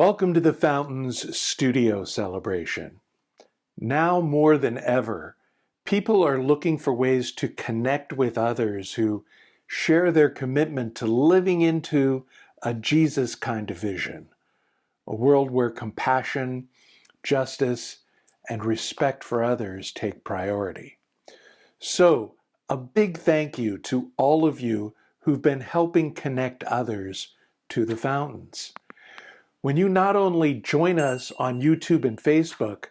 Welcome to the Fountains Studio Celebration. Now more than ever, people are looking for ways to connect with others who share their commitment to living into a Jesus kind of vision, a world where compassion, justice, and respect for others take priority. So, a big thank you to all of you who've been helping connect others to the Fountains. When you not only join us on YouTube and Facebook,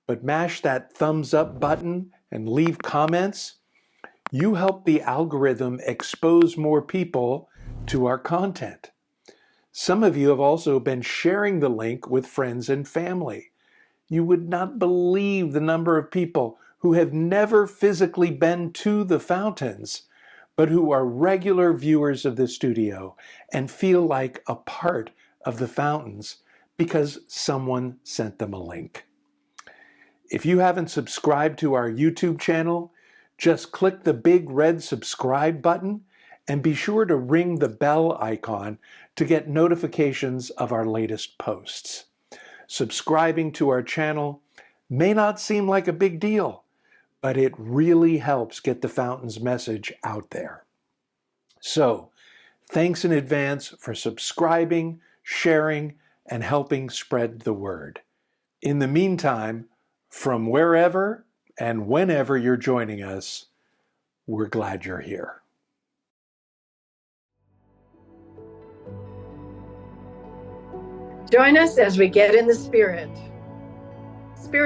but mash that thumbs up button and leave comments, you help the algorithm expose more people to our content. Some of you have also been sharing the link with friends and family. You would not believe the number of people who have never physically been to the Fountains, but who are regular viewers of the studio and feel like a part of the Fountains because someone sent them a link. If you haven't subscribed to our YouTube channel, just click the big red subscribe button and be sure to ring the bell icon to get notifications of our latest posts. Subscribing to our channel may not seem like a big deal, but it really helps get the Fountains message out there. So, thanks in advance for subscribing, sharing, and helping spread the word. In the meantime, from wherever and whenever you're joining us, we're glad you're here. Join us as we get in the spirit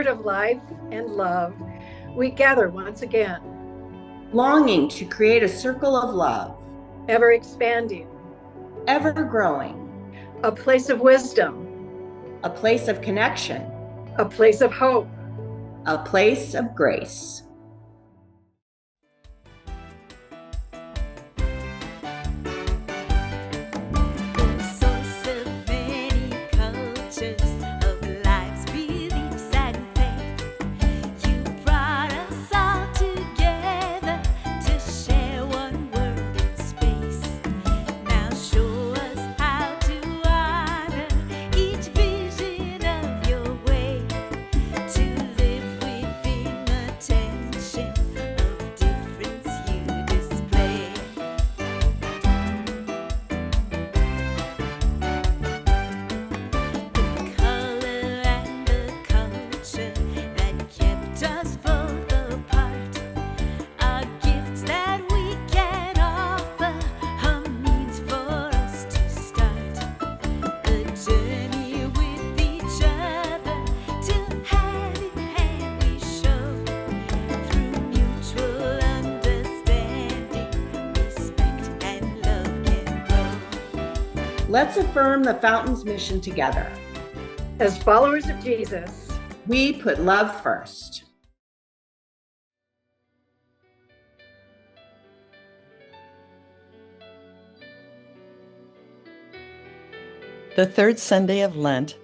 of life and love. We gather once again, longing to create a circle of love, ever expanding, ever growing, a place of wisdom, a place of connection, a place of hope, a place of grace. Let's affirm the Fountains mission together. As followers of Jesus, we put love first. The third Sunday of Lent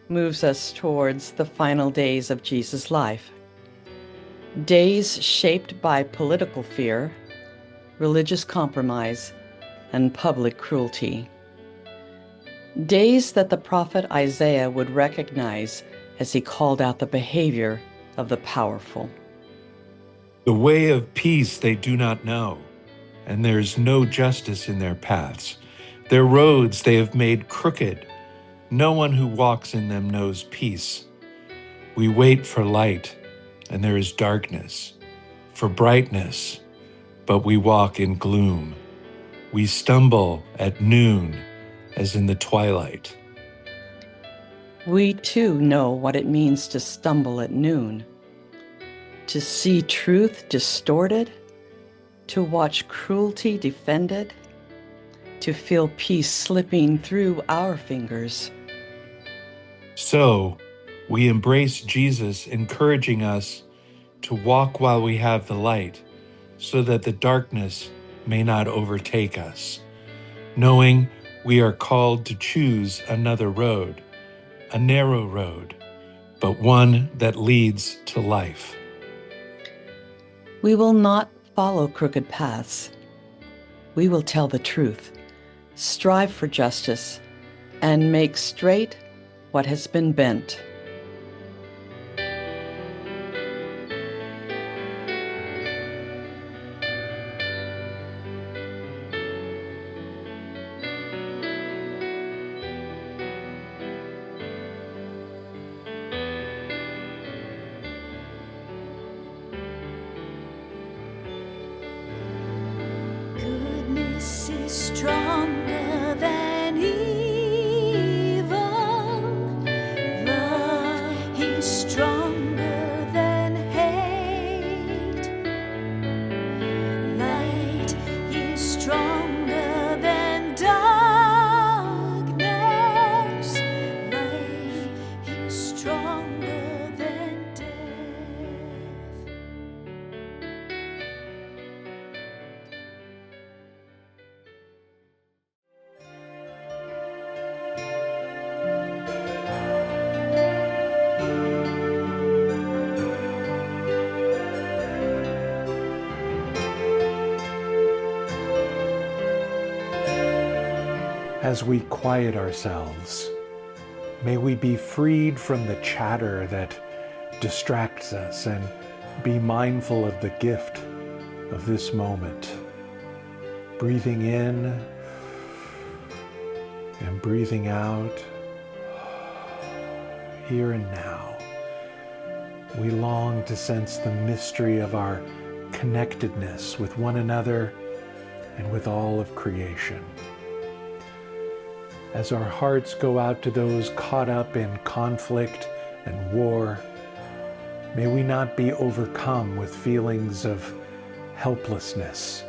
moves us towards the final days of Jesus' life. Days shaped by political fear, religious compromise, and public cruelty. Days that the prophet Isaiah would recognize as he called out the behavior of the powerful. The way of peace they do not know, and there is no justice in their paths. Their roads they have made crooked. No one who walks in them knows peace. We wait for light, and there is darkness, for brightness, but we walk in gloom. We stumble at noon, as in the twilight. We too know what it means to stumble at noon, to see truth distorted, to watch cruelty defended, to feel peace slipping through our fingers. So, we embrace Jesus, encouraging us to walk while we have the light, so that the darkness may not overtake us, knowing we are called to choose another road, a narrow road, but one that leads to life. We will not follow crooked paths. We will tell the truth, strive for justice, and make straight what has been bent. Goodness is stronger than evil. Love is stronger than hate. Light is stronger than darkness. Life is stronger than death. As we quiet ourselves, may we be freed from the chatter that distracts us and be mindful of the gift of this moment. Breathing in and breathing out, here and now. We long to sense the mystery of our connectedness with one another and with all of creation. As our hearts go out to those caught up in conflict and war, may we not be overcome with feelings of helplessness,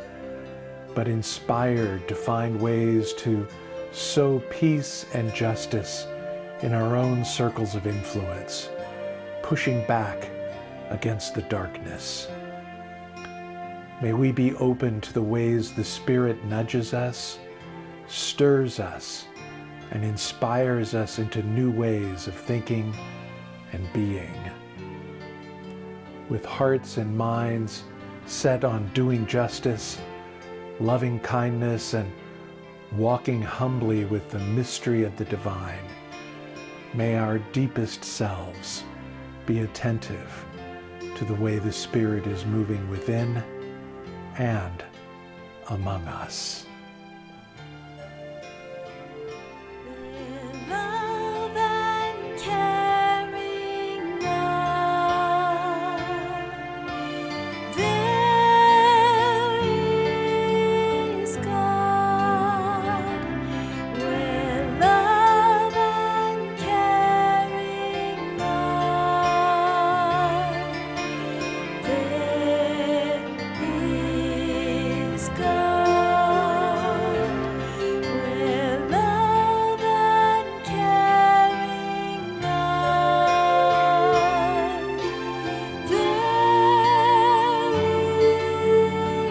but inspired to find ways to sow peace and justice in our own circles of influence, pushing back against the darkness. May we be open to the ways the Spirit nudges us, stirs us, and inspires us into new ways of thinking and being. With hearts and minds set on doing justice, loving kindness, and walking humbly with the mystery of the divine, may our deepest selves be attentive to the way the Spirit is moving within and among us. Love and caring love, there is God. Where love and caring love, there is God. Where love and caring love, there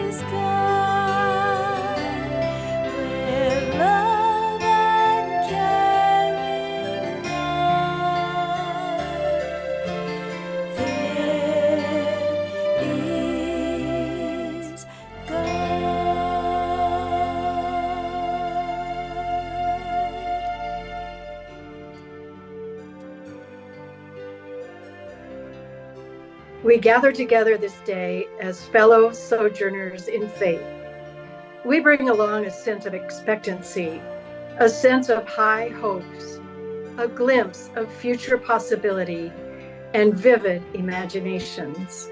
is God. Where love and caring love, there is We gather together this day as fellow sojourners in faith. We bring along a sense of expectancy, a sense of high hopes, a glimpse of future possibility, and vivid imaginations.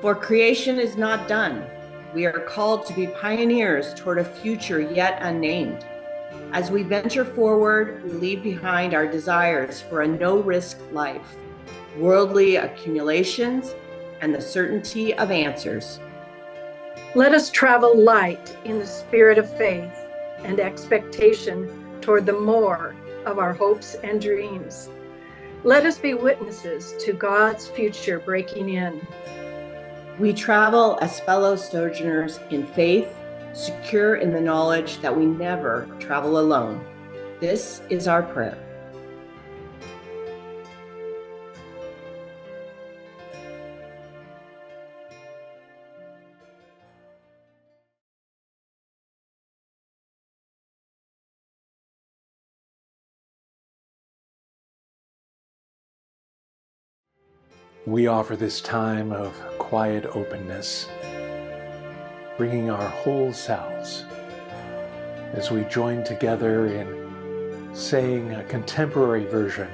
For creation is not done. We are called to be pioneers toward a future yet unnamed. As we venture forward, we leave behind our desires for a no-risk life, worldly accumulations, and the certainty of answers. Let us travel light in the spirit of faith and expectation toward the more of our hopes and dreams. Let us be witnesses to God's future breaking in. We travel as fellow sojourners in faith, secure in the knowledge that we never travel alone. This is our prayer. We offer this time of quiet openness, bringing our whole selves as we join together in saying a contemporary version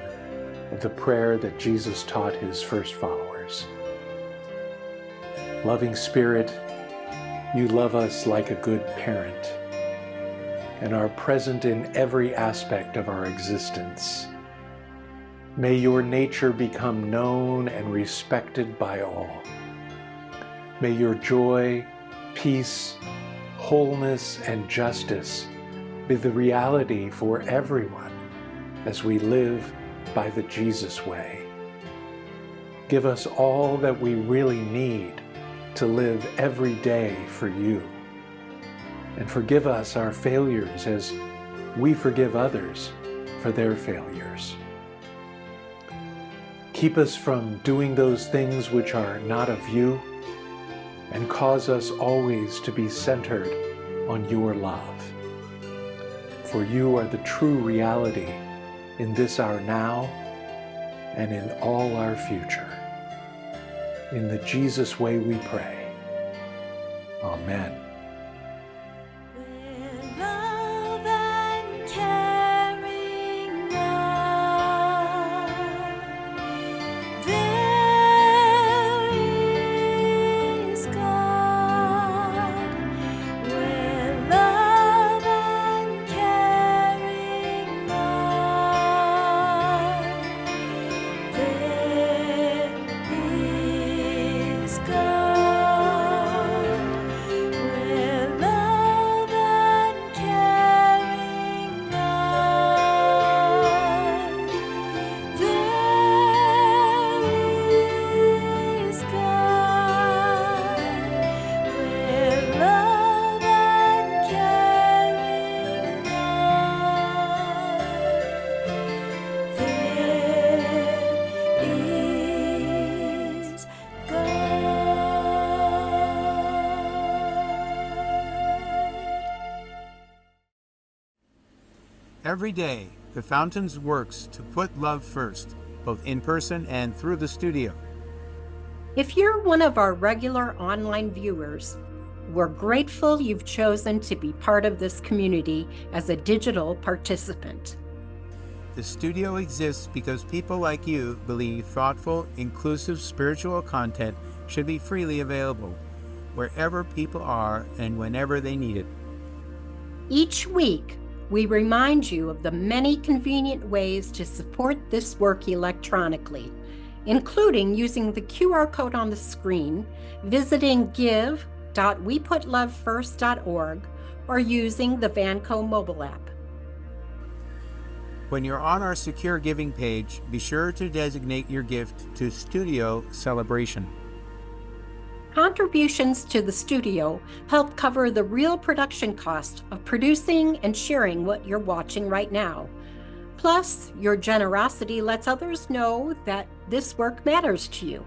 of the prayer that Jesus taught his first followers. Loving Spirit, you love us like a good parent and are present in every aspect of our existence. May your nature become known and respected by all. May your joy, peace, wholeness, and justice be the reality for everyone as we live by the Jesus way. Give us all that we really need to live every day for you. And forgive us our failures as we forgive others for their failures. Keep us from doing those things which are not of you, and cause us always to be centered on your love. For you are the true reality in this our now and in all our future. In the Jesus way we pray. Amen. Where love and caring are, there is God. Where love and caring are, there is God. Where love and caring are, there is God. Where love and caring are, there is God. Every day, the Fountains works to put love first, both in person and through the studio. If you're one of our regular online viewers, we're grateful you've chosen to be part of this community as a digital participant. The studio exists because people like you believe thoughtful, inclusive spiritual content should be freely available, wherever people are and whenever they need it. Each week, we remind you of the many convenient ways to support this work electronically, including using the QR code on the screen, visiting give.weputlovefirst.org, or using the Vanco mobile app. When you're on our secure giving page, be sure to designate your gift to Studio Celebration. Contributions to the studio help cover the real production cost of producing and sharing what you're watching right now. Plus, your generosity lets others know that this work matters to you.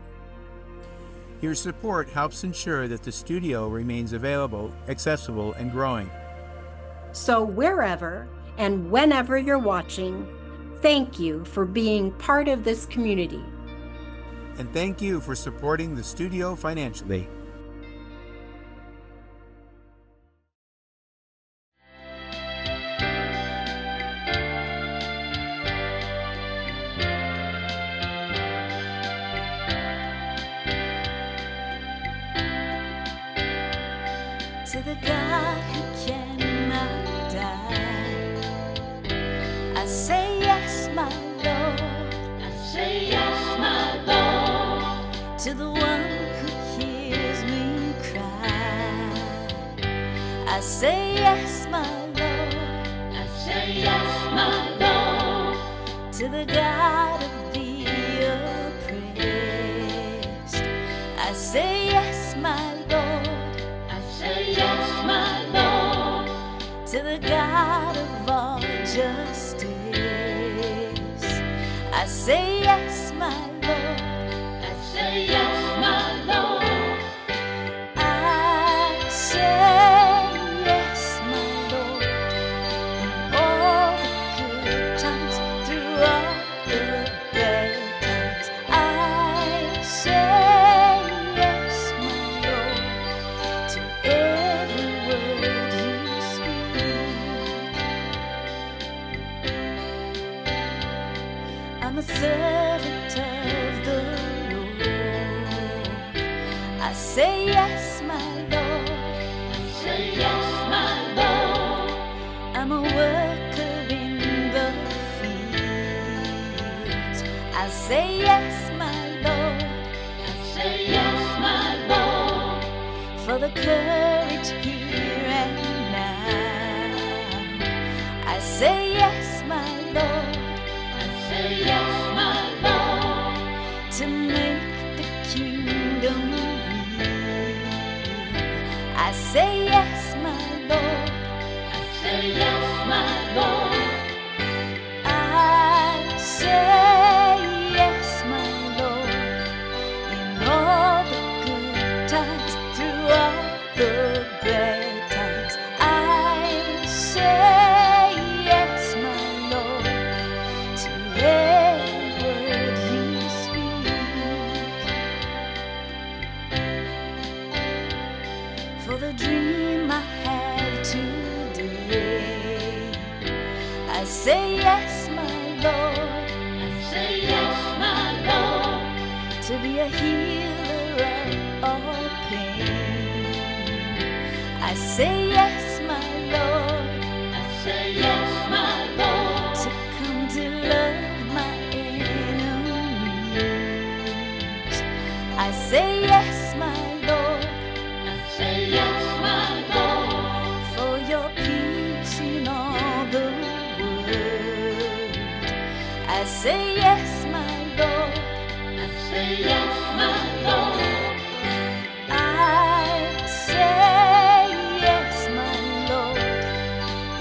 Your support helps ensure that the studio remains available, accessible, and growing. So wherever and whenever you're watching, thank you for being part of this community. And thank you for supporting the studio financially. To the God who cannot die, I say yes, my Lord. I say yes, my Lord. To the one who hears me cry, I say yes, my Lord. I say yes, my Lord. To the God of the oppressed, I say yes, my Lord. Say yes, my Lord, to the God of all justice. I say yes, my Lord. I say yes, my Lord. I say yes, my Lord. In all the good times, through all the bad times, I courage here and now. I say yes, my Lord. I say yes, my Lord, to make the kingdom real. I say yes, my Lord. I say yes, my Lord. I say yes, my Lord, in all the good times, through all the bad times. I say yes, my Lord, to every word you speak. For the dream I have today, I say yes, my Lord. I say yes, my Lord, to be a healer of all pain. I say yes, my Lord. I say yes, my Lord, to come to love my enemies. I say yes, my Lord. I say yes, my Lord, for your peace in all the world. I say yes, my Lord. I say yes, my Lord. I say yes, my Lord,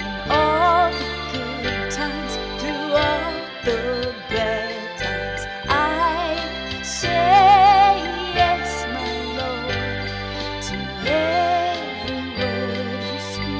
in all the good times, through all the bad times. I say yes, my Lord, to every word you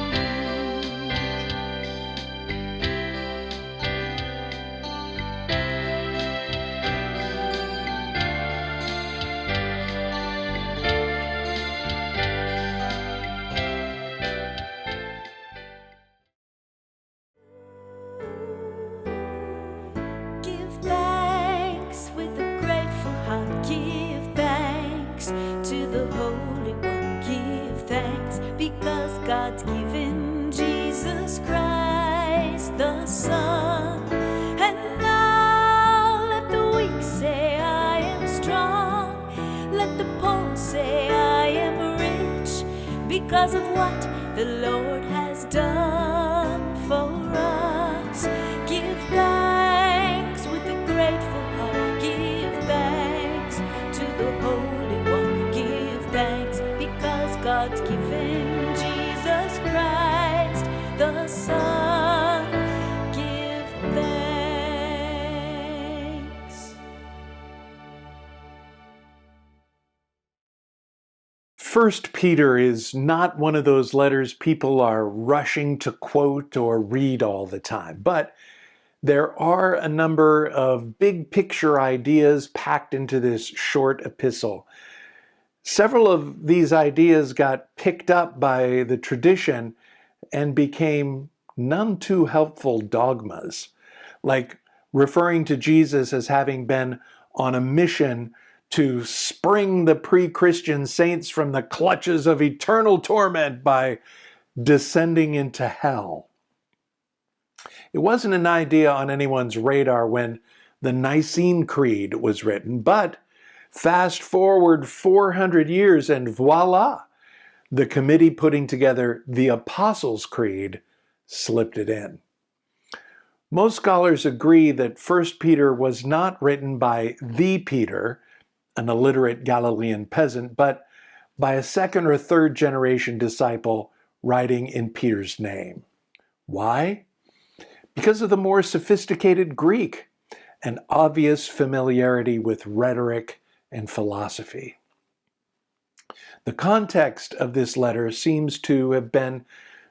Give thanks with a grateful heart. Give thanks to the Holy One. Give thanks because God's given Jesus Christ the Son. And now let the weak say I am strong. Let the poor say I am rich because of what the Lord has done for us. Give thanks with a grateful heart. Give thanks to the Holy One. Give thanks because God's given Jesus Christ the Son. Give thanks. First Peter is not one of those letters people are rushing to quote or read all the time, but there are a number of big picture ideas packed into this short epistle. Several of these ideas got picked up by the tradition and became none too helpful dogmas, like referring to Jesus as having been on a mission to spring the pre-Christian saints from the clutches of eternal torment by descending into hell. It wasn't an idea on anyone's radar when the Nicene Creed was written, but fast forward 400 years and voila, the committee putting together the Apostles' Creed slipped it in. Most scholars agree that 1 Peter was not written by the Peter, an illiterate Galilean peasant, but by a second or third generation disciple writing in Peter's name. Why? Because of the more sophisticated Greek and obvious familiarity with rhetoric and philosophy. The context of this letter seems to have been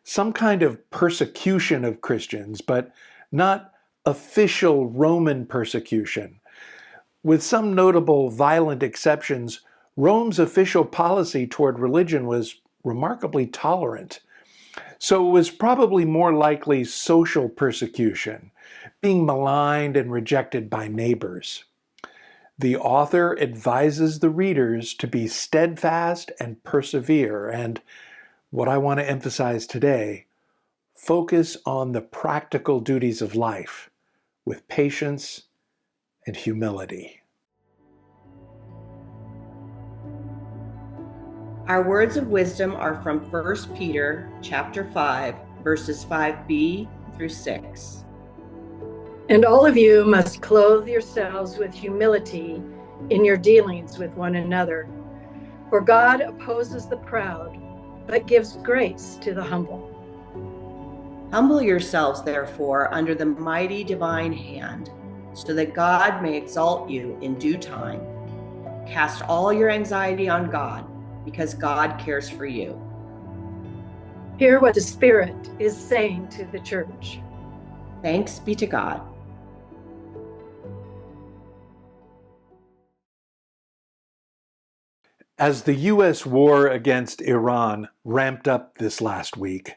some kind of persecution of Christians, but not official Roman persecution. With some notable violent exceptions, Rome's official policy toward religion was remarkably tolerant. So it was probably more likely social persecution, being maligned and rejected by neighbors. The author advises the readers to be steadfast and persevere, and what I want to emphasize today, focus on the practical duties of life with patience and humility. Our words of wisdom are from 1 Peter chapter 5, verses 5b through 6. And all of you must clothe yourselves with humility in your dealings with one another. For God opposes the proud, but gives grace to the humble. Humble yourselves, therefore, under the mighty divine hand, so that God may exalt you in due time. Cast all your anxiety on God, because God cares for you. Hear what the Spirit is saying to the church. Thanks be to God. As the U.S. war against Iran ramped up this last week,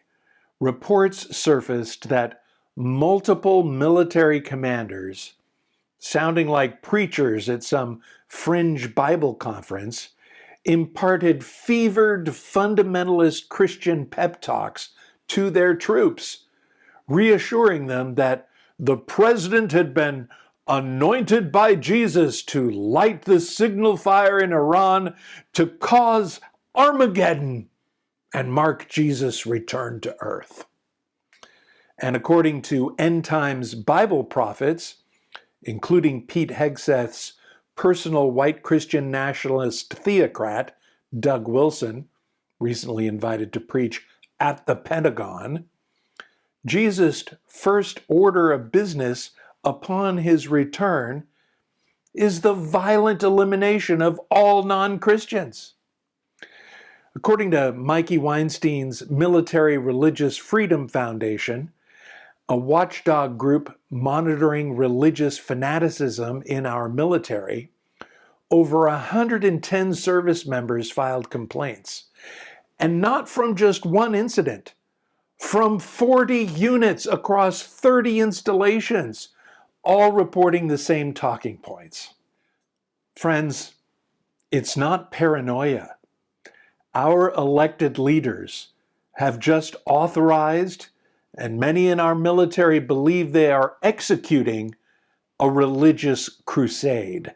reports surfaced that multiple military commanders, sounding like preachers at some fringe Bible conference, imparted fevered fundamentalist Christian pep talks to their troops, reassuring them that the president had been anointed by Jesus to light the signal fire in Iran to cause Armageddon and mark Jesus' return to earth. And according to end times Bible prophets, including Pete Hegseth's personal white Christian nationalist theocrat, Doug Wilson, recently invited to preach at the Pentagon, Jesus' first order of business upon his return is the violent elimination of all non-Christians. According to Mikey Weinstein's Military Religious Freedom Foundation, a watchdog group monitoring religious fanaticism in our military, over 110 service members filed complaints. And not from just one incident, from 40 units across 30 installations, all reporting the same talking points. Friends, it's not paranoia. Our elected leaders have just authorized, and many in our military believe they are executing, a religious crusade.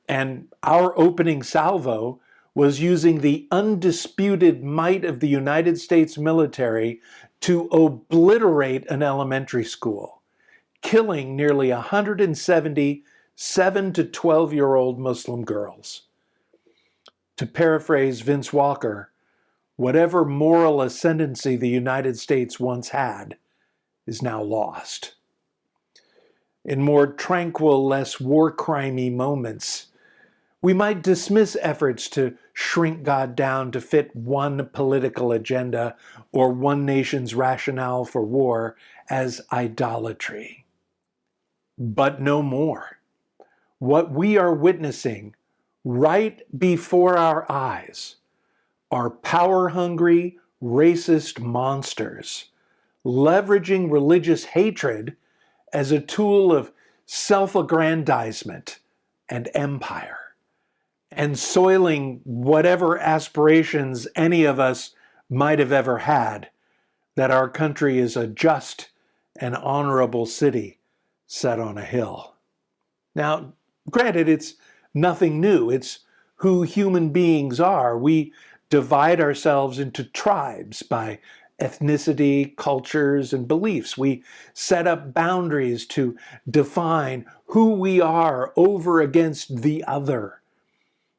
And our opening salvo was using the undisputed might of the United States military to obliterate an elementary school, killing nearly 170 7 to 12-year-old Muslim girls. To paraphrase Vince Walker, whatever moral ascendancy the United States once had is now lost. In more tranquil, less war-crimey moments, we might dismiss efforts to shrink God down to fit one political agenda or one nation's rationale for war as idolatry. But no more. What we are witnessing right before our eyes are power-hungry, racist monsters leveraging religious hatred as a tool of self-aggrandizement and empire, and soiling whatever aspirations any of us might have ever had, that our country is a just and honorable city set on a hill. Now, granted, it's nothing new. It's who human beings are. We divide ourselves into tribes by ethnicity, cultures, and beliefs. We set up boundaries to define who we are over against the other.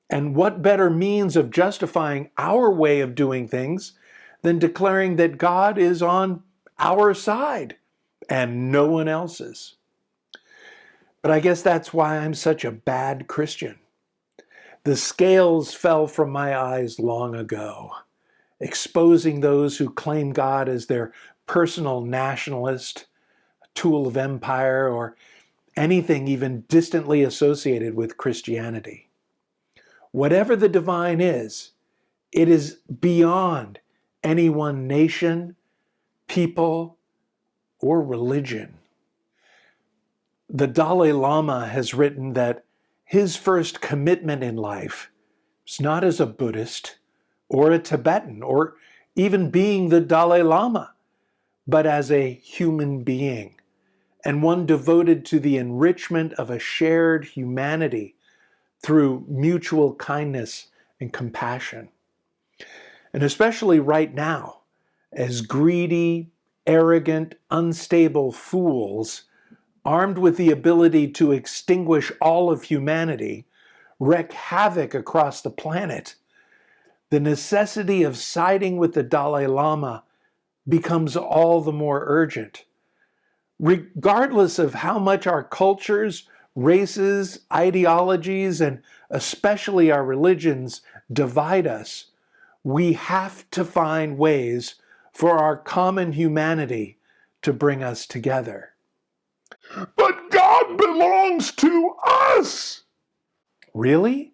And what better means of justifying our way of doing things than declaring that God is on our side and no one else's? But I guess that's why I'm such a bad Christian. The scales fell from my eyes long ago, exposing those who claim God as their personal nationalist, a tool of empire, or anything even distantly associated with Christianity. Whatever the divine is, it is beyond any one nation, people, or religion. The Dalai Lama has written that his first commitment in life is not as a Buddhist or a Tibetan or even being the Dalai Lama, but as a human being, and one devoted to the enrichment of a shared humanity through mutual kindness and compassion. And especially right now, as greedy, arrogant, unstable fools, armed with the ability to extinguish all of humanity, wreak havoc across the planet, the necessity of siding with the Dalai Lama becomes all the more urgent. Regardless of how much our cultures, races, ideologies, and especially our religions divide us, we have to find ways for our common humanity to bring us together. But God belongs to us! Really?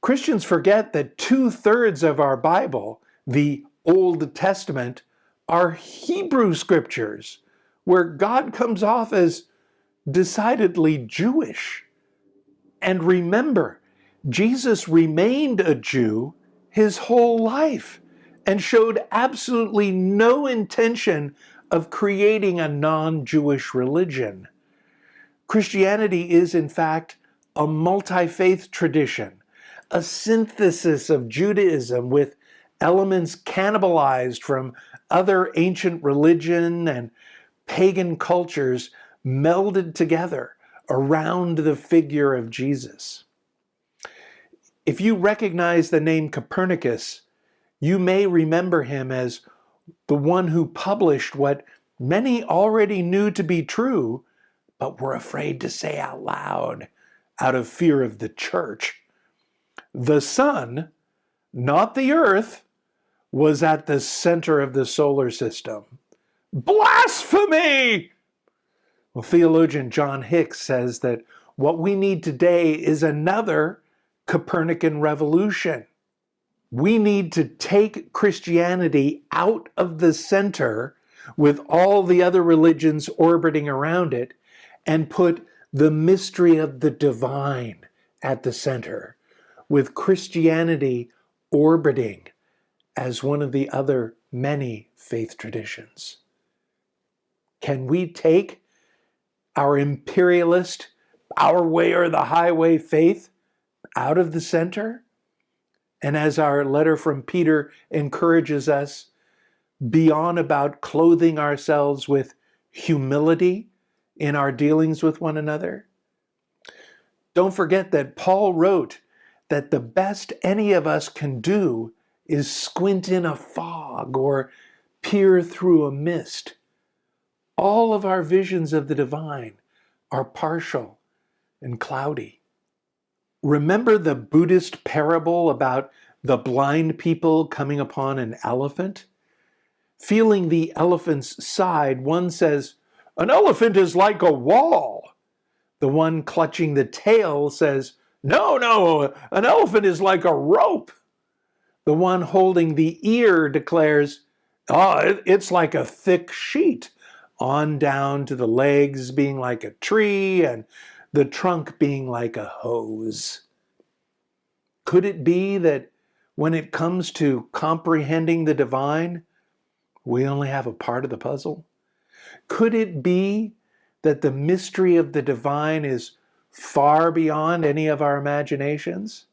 Christians forget that 2/3 of our Bible, the Old Testament, are Hebrew scriptures, where God comes off as decidedly Jewish. And remember, Jesus remained a Jew his whole life and showed absolutely no intention of creating a non-Jewish religion. Christianity is, in fact, a multi-faith tradition, a synthesis of Judaism with elements cannibalized from other ancient religion and pagan cultures melded together around the figure of Jesus. If you recognize the name Copernicus, you may remember him as the one who published what many already knew to be true, but were afraid to say out loud out of fear of the church. The sun, not the earth, was at the center of the solar system. Blasphemy! Well, theologian John Hicks says that what we need today is another Copernican revolution. We need to take Christianity out of the center with all the other religions orbiting around it and put the mystery of the divine at the center, with Christianity orbiting as one of the other many faith traditions. Can we take our imperialist, our way or the highway faith out of the center? And as our letter from Peter encourages us, be on about clothing ourselves with humility in our dealings with one another? Don't forget that Paul wrote that the best any of us can do is squint in a fog or peer through a mist. All of our visions of the divine are partial and cloudy. Remember the Buddhist parable about the blind people coming upon an elephant? Feeling the elephant's side, one says, "An elephant is like a wall." The one clutching the tail says, No, an elephant is like a rope." The one holding the ear declares, it's like a thick sheet, on down to the legs being like a tree and the trunk being like a hose. Could it be that when it comes to comprehending the divine, we only have a part of the puzzle? Could it be that the mystery of the divine is far beyond any of our imaginations?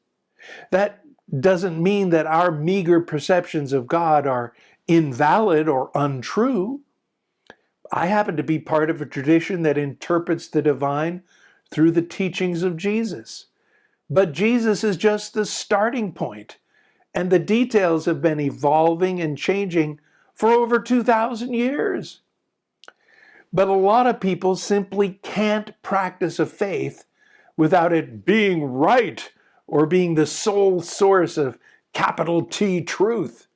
That doesn't mean that our meager perceptions of God are invalid or untrue. I happen to be part of a tradition that interprets the divine through the teachings of Jesus. But Jesus is just the starting point, and the details have been evolving and changing for over 2,000 years. But a lot of people simply can't practice a faith without it being right or being the sole source of capital T truth.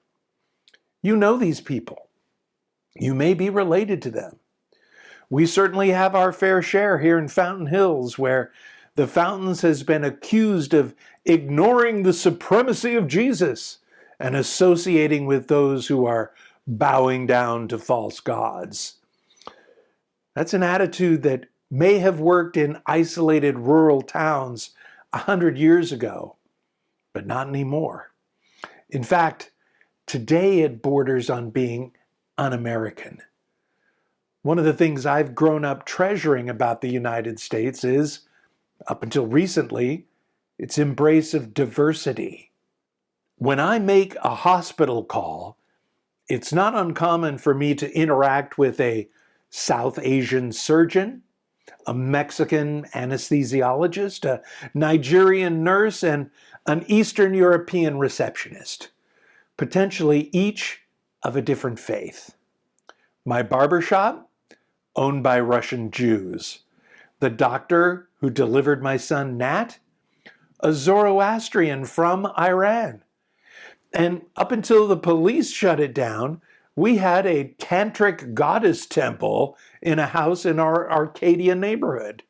You know these people. You may be related to them. We certainly have our fair share here in Fountain Hills, where the Fountains has been accused of ignoring the supremacy of Jesus and associating with those who are bowing down to false gods. That's an attitude that may have worked in isolated rural towns 100 years ago, but not anymore. In fact, today it borders on being un-American. One of the things I've grown up treasuring about the United States is, up until recently, its embrace of diversity. When I make a hospital call, it's not uncommon for me to interact with a South Asian surgeon, a Mexican anesthesiologist, a Nigerian nurse, and an Eastern European receptionist, potentially each of a different faith. My barbershop, owned by Russian Jews. The doctor who delivered my son Nat, a Zoroastrian from Iran. And up until the police shut it down, we had a tantric goddess temple in a house in our Arcadia neighborhood.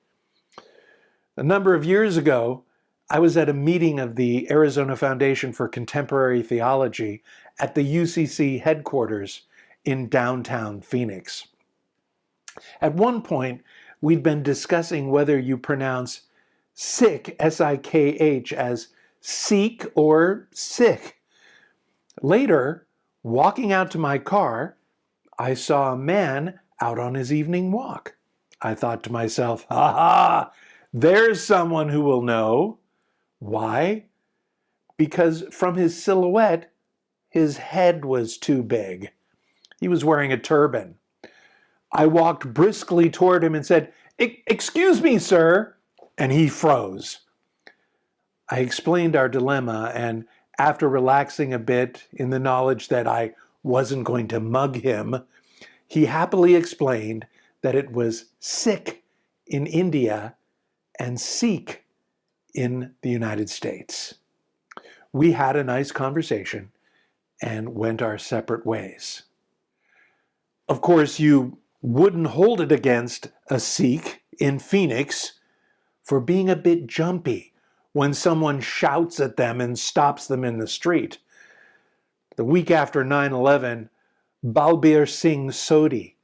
A number of years ago, I was at a meeting of the Arizona Foundation for Contemporary Theology at the UCC headquarters in downtown Phoenix. At one point, we'd been discussing whether you pronounce sikh, S-I-K-H, as seek or sick. Later, walking out to my car, I saw a man out on his evening walk. I thought to myself, ha, there's someone who will know. Why? Because from his silhouette, his head was too big. He was wearing a turban. I walked briskly toward him and said, "Excuse me, sir," and he froze. I explained our dilemma, and after relaxing a bit in the knowledge that I wasn't going to mug him, he happily explained that it was Sikh in India and Sikh in the United States. We had a nice conversation and went our separate ways. Of course, you wouldn't hold it against a Sikh in Phoenix for being a bit jumpy when someone shouts at them and stops them in the street. The week after 9/11, Balbir Singh Sodhi,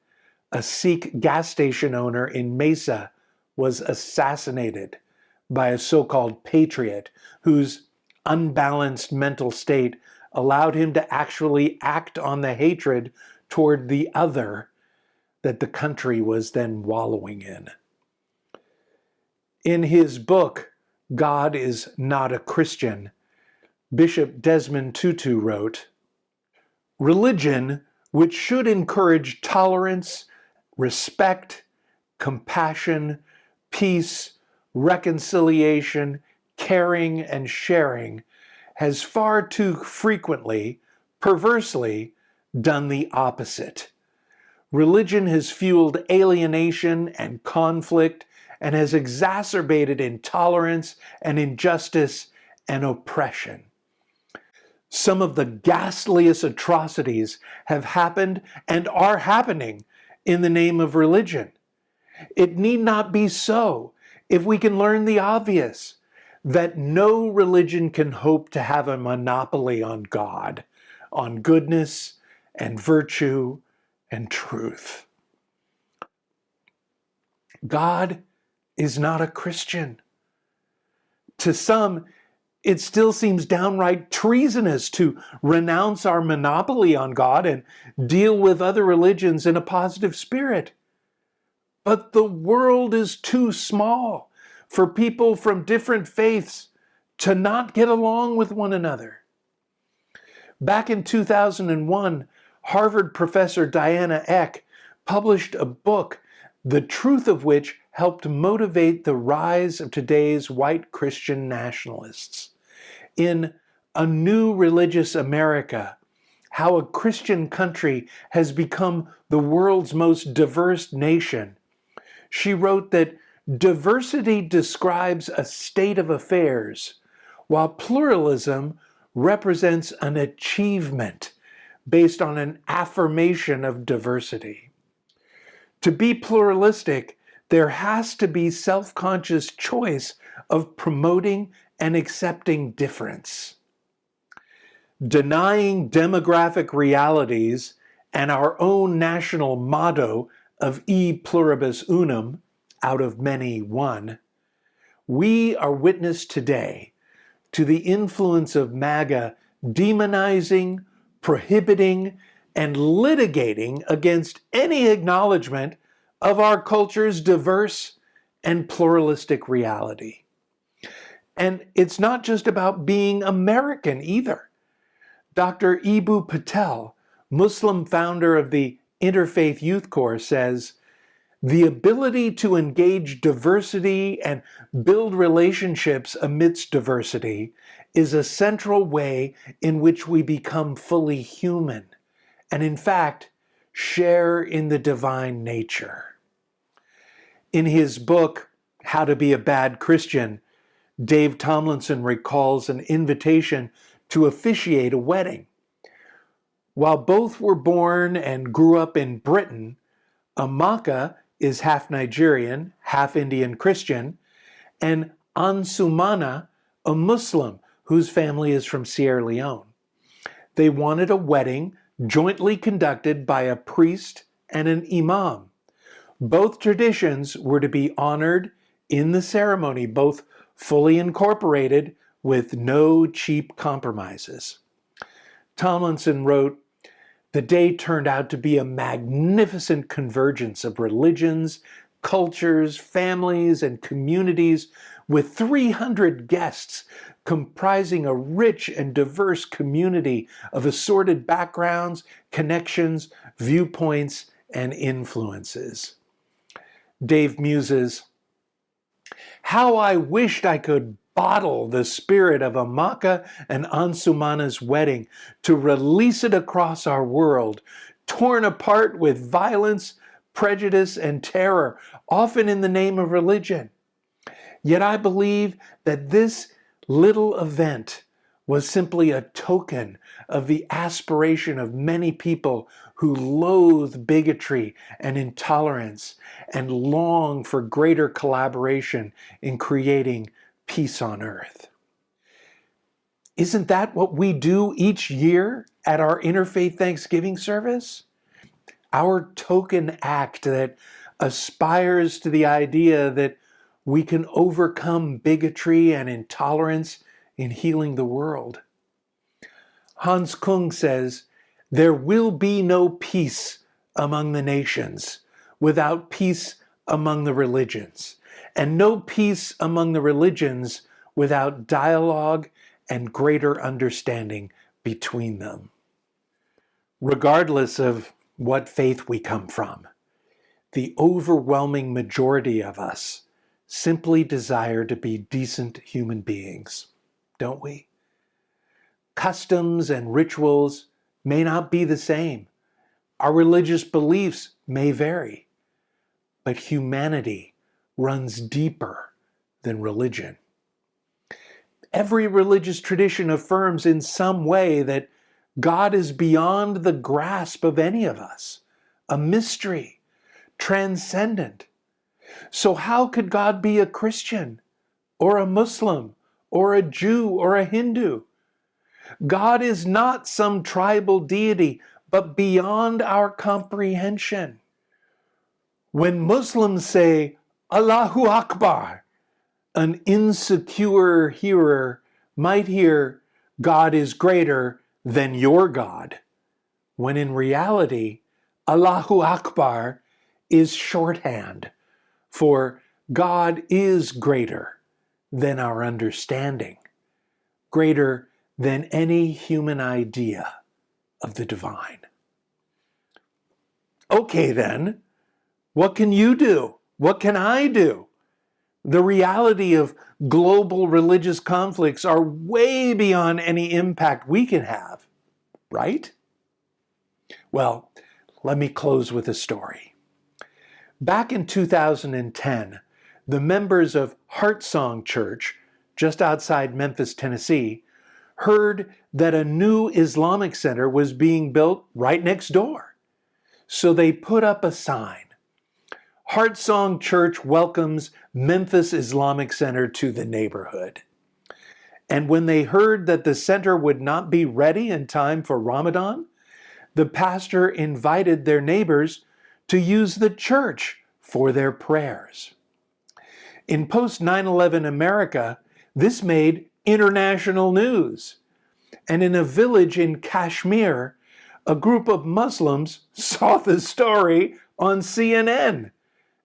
a Sikh gas station owner in Mesa, was assassinated by a so-called patriot whose unbalanced mental state allowed him to actually act on the hatred toward the other that the country was then wallowing in. In his book, God is Not a Christian, Bishop Desmond Tutu wrote, "Religion, which should encourage tolerance, respect, compassion, peace, reconciliation, caring, and sharing, has far too frequently, perversely, done the opposite. Religion has fueled alienation and conflict and has exacerbated intolerance and injustice and oppression. Some of the ghastliest atrocities have happened and are happening in the name of religion. It need not be so if we can learn the obvious, that no religion can hope to have a monopoly on God, on goodness and virtue and truth. God is not a Christian. To some, it still seems downright treasonous to renounce our monopoly on God and deal with other religions in a positive spirit. But the world is too small for people from different faiths to not get along with one another. Back in 2001, Harvard professor Diana Eck published a book, the truth of which helped motivate the rise of today's white Christian nationalists. In A New Religious America, How a Christian Country Has Become the World's Most Diverse Nation, she wrote that diversity describes a state of affairs, while pluralism represents an achievement based on an affirmation of diversity. To be pluralistic, there has to be self-conscious choice of promoting and accepting difference. Denying demographic realities and our own national motto of e pluribus unum, out of many one, we are witness today to the influence of MAGA demonizing, prohibiting, and litigating against any acknowledgement of our culture's diverse and pluralistic reality. And it's not just about being American either. Dr. Ibu Patel, Muslim founder of the Interfaith Youth Corps, says, "The ability to engage diversity and build relationships amidst diversity is a central way in which we become fully human and, in fact, share in the divine nature." In his book, How to Be a Bad Christian, Dave Tomlinson recalls an invitation to officiate a wedding. While both were born and grew up in Britain, Amaka is half Nigerian, half Indian Christian, and Ansumana, a Muslim whose family is from Sierra Leone. They wanted a wedding jointly conducted by a priest and an imam. Both traditions were to be honored in the ceremony, both fully incorporated with no cheap compromises. Tomlinson wrote, "The day turned out to be a magnificent convergence of religions, cultures, families, and communities, with 300 guests comprising a rich and diverse community of assorted backgrounds, connections, viewpoints, and influences." Dave muses, "How I wished I could bottle the spirit of Amaka and Ansumana's wedding to release it across our world, torn apart with violence, prejudice, and terror, often in the name of religion. Yet I believe that this little event was simply a token of the aspiration of many people who loathe bigotry and intolerance and long for greater collaboration in creating peace on earth." Isn't that what we do each year at our Interfaith Thanksgiving service? Our token act that aspires to the idea that we can overcome bigotry and intolerance in healing the world. Hans Kung says, "There will be no peace among the nations without peace among the religions, and no peace among the religions without dialogue and greater understanding between them." Regardless of what faith we come from, the overwhelming majority of us simply desire to be decent human beings, don't we? Customs and rituals may not be the same. Our religious beliefs may vary, but humanity runs deeper than religion. Every religious tradition affirms in some way that God is beyond the grasp of any of us, a mystery, transcendent. So how could God be a Christian, or a Muslim, or a Jew, or a Hindu? God is not some tribal deity, but beyond our comprehension. When Muslims say, "Allahu Akbar," an insecure hearer might hear, "God is greater than your God," when in reality, Allahu Akbar is shorthand for God is greater than our understanding, greater than any human idea of the divine. Okay then, what can you do? What can I do? The reality of global religious conflicts are way beyond any impact we can have, right? Well, let me close with a story. Back in 2010, the members of Heartsong Church, just outside Memphis, Tennessee, heard that a new Islamic center was being built right next door. So they put up a sign, "Heartsong Church welcomes Memphis Islamic Center to the neighborhood." And when they heard that the center would not be ready in time for Ramadan, the pastor invited their neighbors to use the church for their prayers. In post-9/11 America, this made international news. And in a village in Kashmir, a group of Muslims saw the story on CNN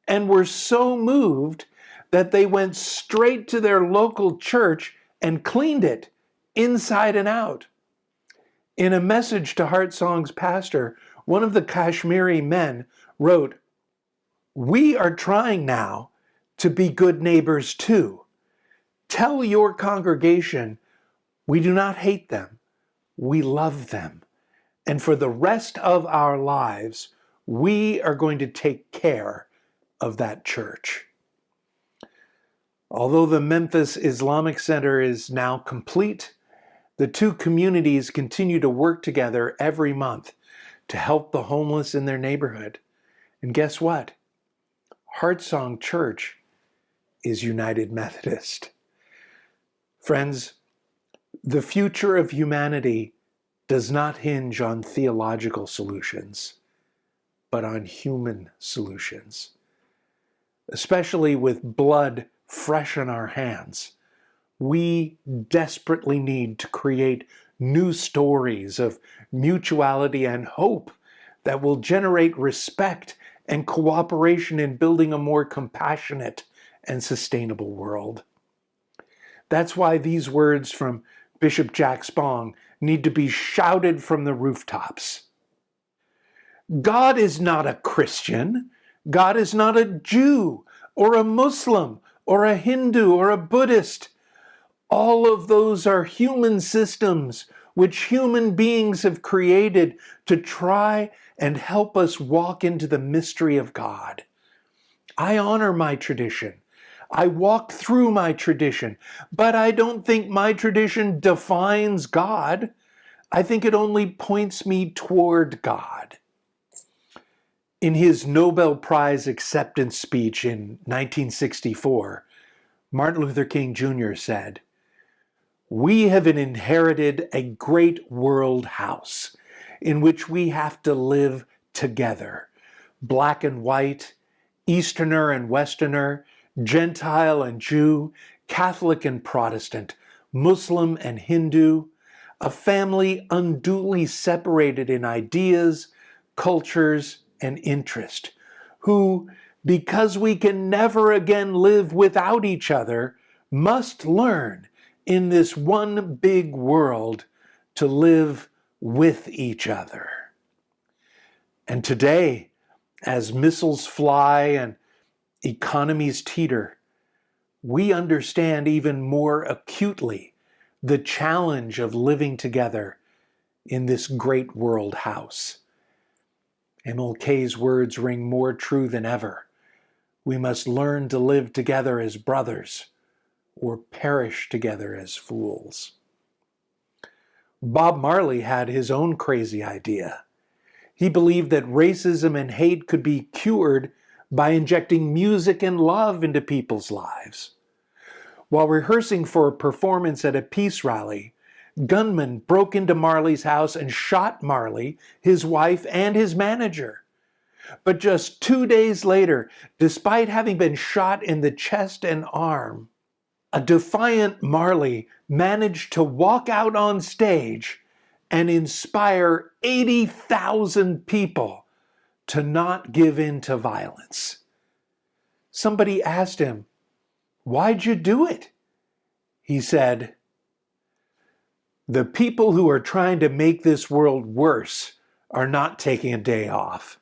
and were so moved that they went straight to their local church and cleaned it inside and out. In a message to Heart Song's pastor, one of the Kashmiri men wrote, "We are trying now to be good neighbors too. Tell your congregation we do not hate them, we love them. And for the rest of our lives, we are going to take care of that church." Although the Memphis Islamic Center is now complete, the two communities continue to work together every month to help the homeless in their neighborhood. And guess what? Heartsong Church is United Methodist. Friends, the future of humanity does not hinge on theological solutions, but on human solutions. Especially with blood fresh in our hands, we desperately need to create new stories of mutuality and hope that will generate respect and cooperation in building a more compassionate and sustainable world. That's why these words from Bishop Jack Spong need to be shouted from the rooftops. God is not a Christian. God is not a Jew or a Muslim or a Hindu or a Buddhist. All of those are human systems which human beings have created to try and help us walk into the mystery of God. I honor my tradition. I walk through my tradition, but I don't think my tradition defines God. I think it only points me toward God. In his Nobel Prize acceptance speech in 1964, Martin Luther King Jr. said, "We have inherited a great world house in which we have to live together, black and white, Easterner and Westerner, Gentile and Jew, Catholic and Protestant, Muslim and Hindu, a family unduly separated in ideas, cultures, and interest, who, because we can never again live without each other, must learn in this one big world to live with each other." And today, as missiles fly and economies teeter, we understand even more acutely the challenge of living together in this great world house. MLK's words ring more true than ever. We must learn to live together as brothers or perish together as fools. Bob Marley had his own crazy idea. He believed that racism and hate could be cured by injecting music and love into people's lives. While rehearsing for a performance at a peace rally, gunmen broke into Marley's house and shot Marley, his wife, and his manager. But just 2 days later, despite having been shot in the chest and arm, a defiant Marley managed to walk out on stage and inspire 80,000 people to not give in to violence. Somebody asked him, "Why'd you do it?" He said, "The people who are trying to make this world worse are not taking a day off.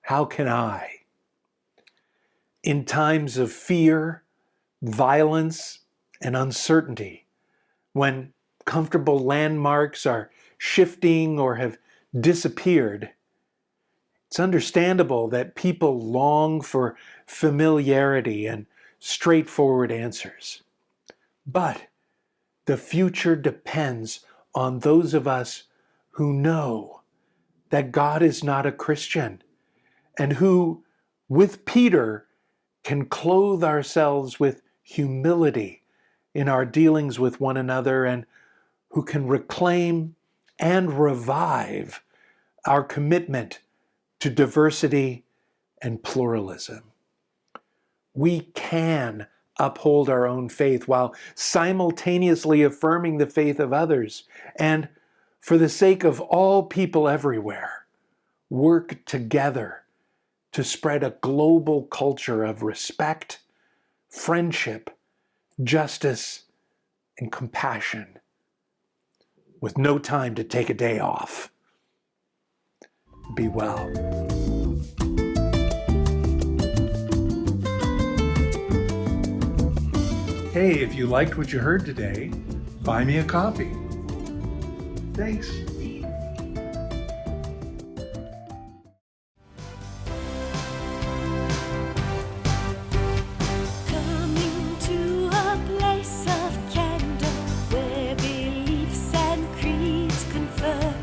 How can I?" In times of fear, violence, and uncertainty, when comfortable landmarks are shifting or have disappeared, it's understandable that people long for familiarity and straightforward answers. But the future depends on those of us who know that God is not a Christian and who, with Peter, can clothe ourselves with humility in our dealings with one another and who can reclaim and revive our commitment to diversity and pluralism. We can uphold our own faith while simultaneously affirming the faith of others, and for the sake of all people everywhere, work together to spread a global culture of respect, friendship, justice, and compassion. with no time to take a day off. Be well. Hey, if you liked what you heard today, buy me a coffee. Thanks. Coming to a place of candor where beliefs and creeds confer.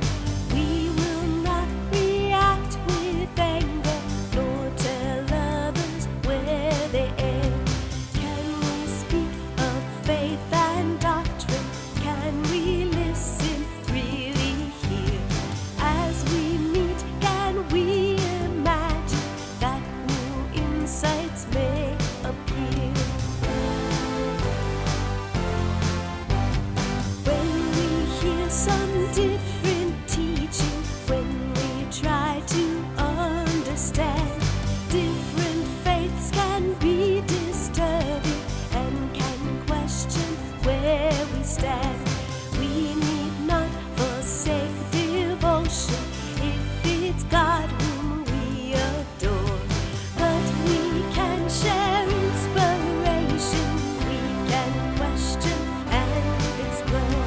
We will not react with anger, nor tell others where they err. Can we speak of faith and doctrine? Can we listen, really hear? As we meet, can we imagine that new insights may appear? When we hear some different teaching, when we try to understand, different faiths can be disturbing and can question where we stand. We need not forsake devotion if it's God whom we adore, but we can share inspiration, we can question and explore.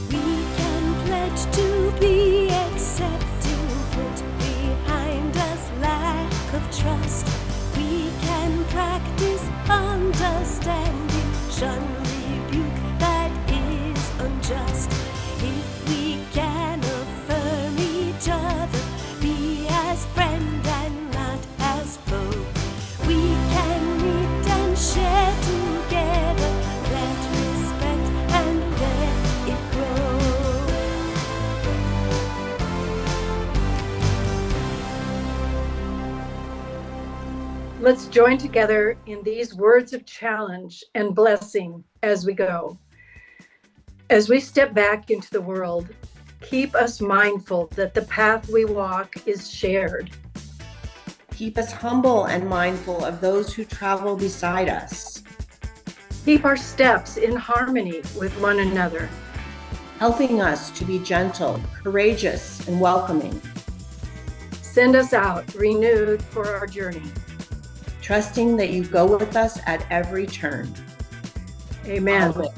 We can pledge to be accepting, put behind us lack of trust. We can practice understanding, shun rebuke that is unjust. If we can affirm each other, be as friend and not as foe, we can meet and share together, let respect and let it grow. Let's join together in these words of challenge and blessing as we go. As we step back into the world, keep us mindful that the path we walk is shared. Keep us humble and mindful of those who travel beside us, Keep our steps in harmony with one another. helping us to be gentle, courageous, and welcoming, Send us out renewed for our journey. trusting that you go with us at every turn. Amen. Always.